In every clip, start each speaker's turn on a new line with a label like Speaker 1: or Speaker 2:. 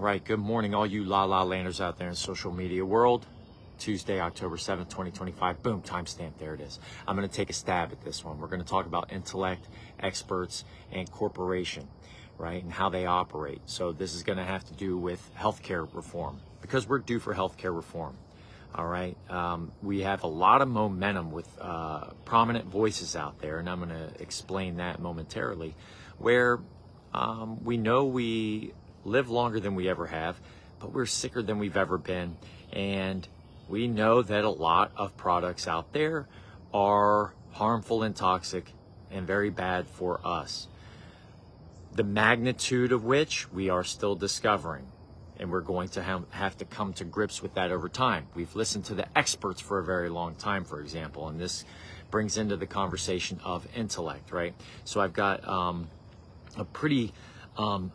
Speaker 1: Right, good morning, all you la-la landers out there in social media world. Tuesday, October 7th, 2025. Boom, timestamp, there it is. I'm going to take a stab at this one. We're going to talk about intellect, experts, and corporation, right, and how they operate. So this is going to have to do with healthcare reform, because we're due for healthcare reform. All right, we have a lot of momentum with prominent voices out there, and I'm going to explain that momentarily, where we know we live longer than we ever have, but we're sicker than we've ever been. And we know that a lot of products out there are harmful and toxic and very bad for us. The magnitude of which we are still discovering. And we're going to have to come to grips with that over time. We've listened to the experts for a very long time, for example, and this brings into the conversation of intellect, right? So I've got a pretty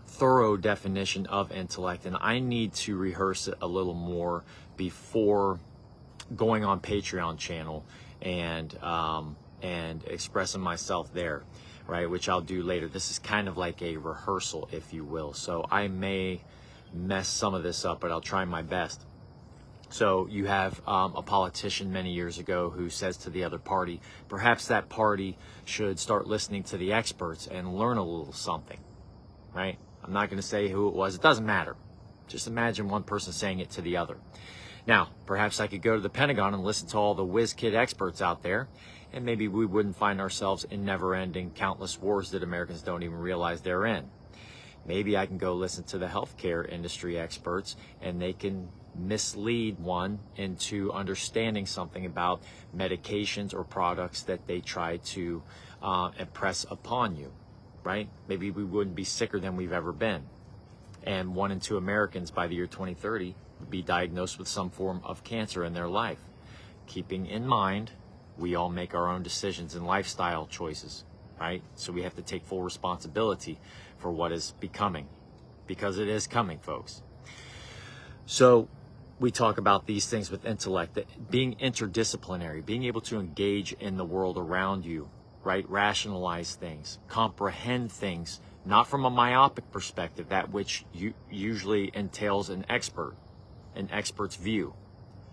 Speaker 1: thorough definition of intellect, and I need to rehearse it a little more before going on Patreon channel and expressing myself there, right, which I'll do later. This is kind of like a rehearsal, if you will, so I may mess some of this up, but I'll try my best. So you have a politician many years ago who says to the other party, perhaps that party should start listening to the experts and learn a little something, right? I'm not going to say who it was. It doesn't matter. Just imagine one person saying it to the other. Now, perhaps I could go to the Pentagon and listen to all the whiz kid experts out there, and maybe we wouldn't find ourselves in never-ending countless wars that Americans don't even realize they're in. Maybe I can go listen to the healthcare industry experts, and they can mislead one into understanding something about medications or products that they try to impress upon you, right? Maybe we wouldn't be sicker than we've ever been. And 1 in 2 Americans by the year 2030 would be diagnosed with some form of cancer in their life. Keeping in mind, we all make our own decisions and lifestyle choices, right? So we have to take full responsibility for what is becoming, because it is coming, folks. So we talk about these things with intellect, that being interdisciplinary, being able to engage in the world around you, right? Rationalize things, comprehend things, not from a myopic perspective, that which usually entails an expert's view,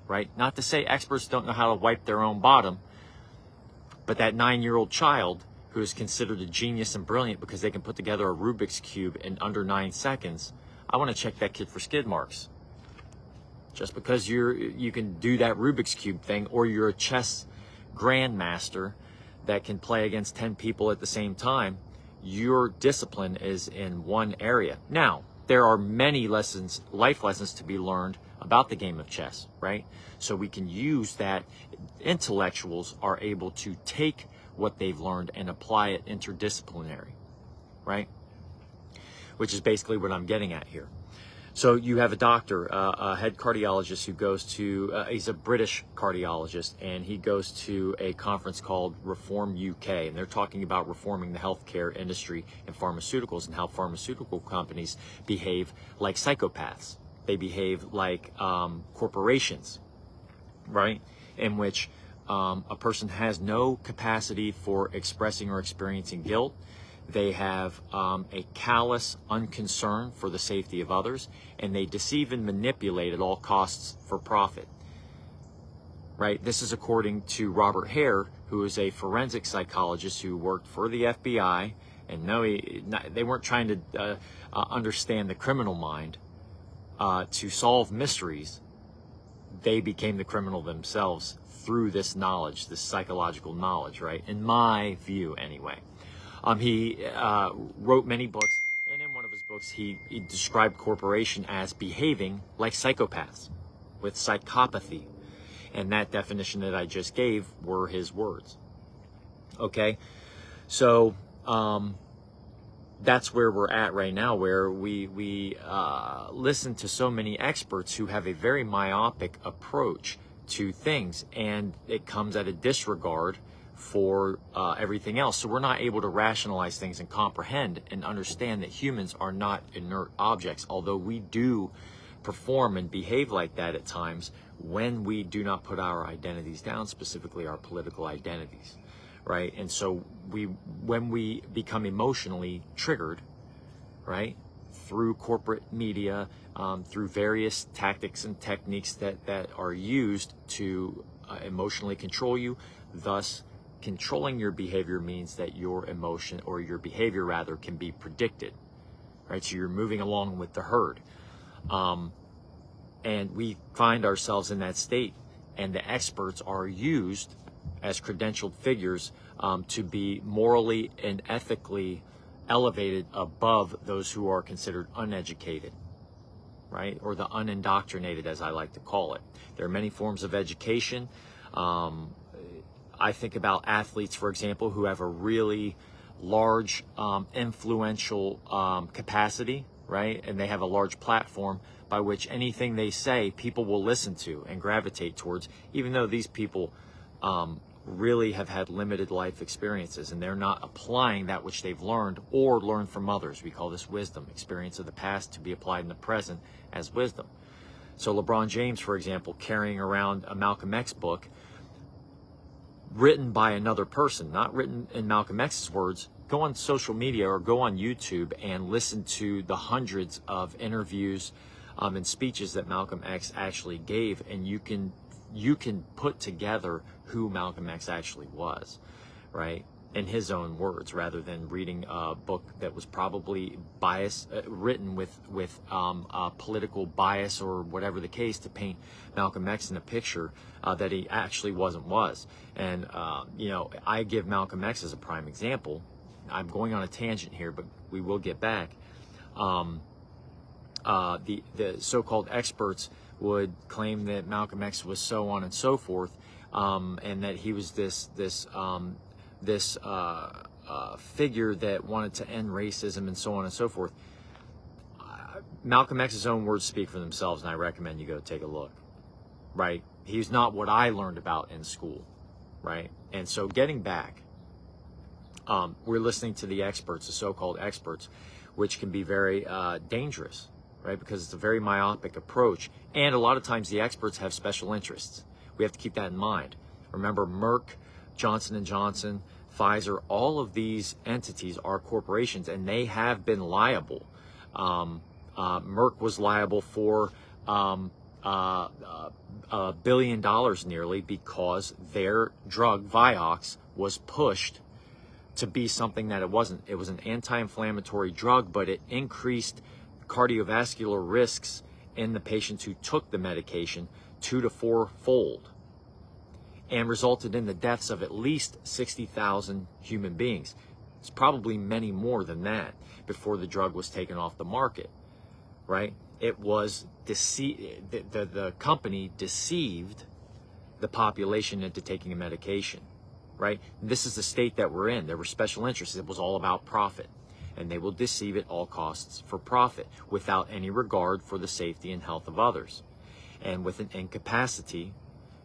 Speaker 1: right? Not to say experts don't know how to wipe their own bottom, but that 9-year-old child who is considered a genius and brilliant because they can put together a Rubik's Cube in under 9 seconds, I want to check that kid for skid marks. Just because you can do that Rubik's Cube thing, or you're a chess grandmaster that can play against 10 people at the same time, your discipline is in one area. Now, there are many lessons, life lessons to be learned about the game of chess, right? So we can use that. Intellectuals are able to take what they've learned and apply it interdisciplinary, right? Which is basically what I'm getting at here. So you have a doctor, a head cardiologist who goes to, he's a British cardiologist, and he goes to a conference called Reform UK, and they're talking about reforming the healthcare industry and pharmaceuticals, and how pharmaceutical companies behave like psychopaths. They behave like corporations, right? In which a person has no capacity for expressing or experiencing guilt. They have a callous unconcern for the safety of others, and they deceive and manipulate at all costs for profit, right? This is according to Robert Hare, who is a forensic psychologist who worked for the FBI, and no, they weren't trying to understand the criminal mind to solve mysteries. They became the criminal themselves through this knowledge, this psychological knowledge, right? In my view, anyway. He wrote many books, and in one of his books, he described corporation as behaving like psychopaths, with psychopathy. And that definition that I just gave were his words. Okay? So, that's where we're at right now, where we listen to so many experts who have a very myopic approach to things, and it comes at a disregard for everything else. So we're not able to rationalize things and comprehend and understand that humans are not inert objects, although we do perform and behave like that at times when we do not put our identities down, specifically our political identities, right? And so when we become emotionally triggered, right, through corporate media, through various tactics and techniques that are used to emotionally control you. Thus, controlling your behavior means that your emotion, or your behavior rather, can be predicted, right? So you're moving along with the herd. And we find ourselves in that state, and the experts are used as credentialed figures to be morally and ethically elevated above those who are considered uneducated, right? Or the unindoctrinated, as I like to call it. There are many forms of education. I think about athletes, for example, who have a really large influential capacity, right? And they have a large platform by which anything they say, people will listen to and gravitate towards, even though these people really have had limited life experiences and they're not applying that which they've learned or learned from others. We call this wisdom, experience of the past to be applied in the present as wisdom. So LeBron James, for example, carrying around a Malcolm X book written by another person, not written in Malcolm X's words. Go on social media or go on YouTube and listen to the hundreds of interviews and speeches that Malcolm X actually gave, and you can put together who Malcolm X actually was, right? In his own words, rather than reading a book that was probably written with political bias or whatever the case, to paint Malcolm X in a picture that he actually was. And you know, I give Malcolm X as a prime example. I'm going on a tangent here, but we will get back. The so-called experts would claim that Malcolm X was so on and so forth, and that he was this figure that wanted to end racism and so on and so forth. Malcolm X's own words speak for themselves, and I recommend you go take a look, right? He's not what I learned about in school, right? And so getting back, we're listening to the experts, the so-called experts, which can be very dangerous, right? Because it's a very myopic approach. And a lot of times the experts have special interests. We have to keep that in mind. Remember, Merck, Johnson & Johnson, Pfizer, all of these entities are corporations, and they have been liable. Merck was liable for $1 billion nearly, because their drug Vioxx was pushed to be something that it wasn't. It was an anti-inflammatory drug, but it increased cardiovascular risks in the patients who took the medication 2 to 4-fold, and resulted in the deaths of at least 60,000 human beings. It's probably many more than that before the drug was taken off the market, right? It was the company deceived the population into taking a medication, right? This is the state that we're in. There were special interests. It was all about profit, and they will deceive at all costs for profit without any regard for the safety and health of others, and with an incapacity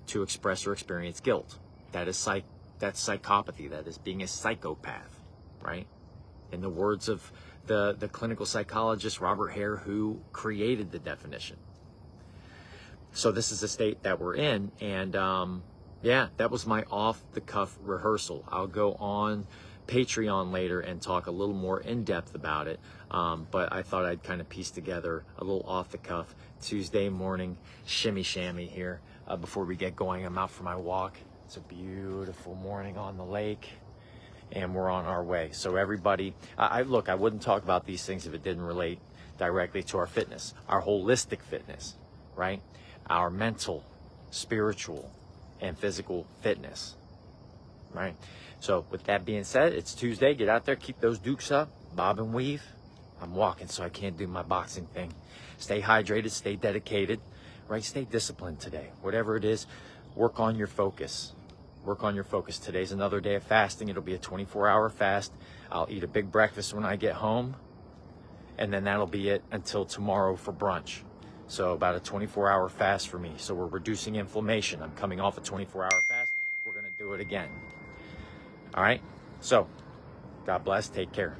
Speaker 1: to express or experience guilt. That's psychopathy. That is being a psychopath, right? In the words of the clinical psychologist Robert Hare, who created the definition. So this is the state that we're in, and yeah, that was my off-the-cuff rehearsal. I'll go on Patreon later and talk a little more in depth about it, but I thought I'd kind of piece together a little off-the-cuff Tuesday morning shimmy shammy here before we get going. I'm out for my walk. It's a beautiful morning on the lake, and we're on our way. So everybody, look, I wouldn't talk about these things if it didn't relate directly to our fitness, our holistic fitness, right? Our mental, spiritual, and physical fitness, right? So with that being said, it's Tuesday. Get out there, keep those dukes up, bob and weave. I'm walking, so I can't do my boxing thing. Stay hydrated, stay dedicated, right? Stay disciplined today. Whatever it is, work on your focus. Work on your focus. Today's another day of fasting. It'll be a 24-hour fast. I'll eat a big breakfast when I get home, and then that'll be it until tomorrow for brunch. So about a 24-hour fast for me. So we're reducing inflammation. I'm coming off a 24-hour fast. We're going to do it again. All right? So, God bless. Take care.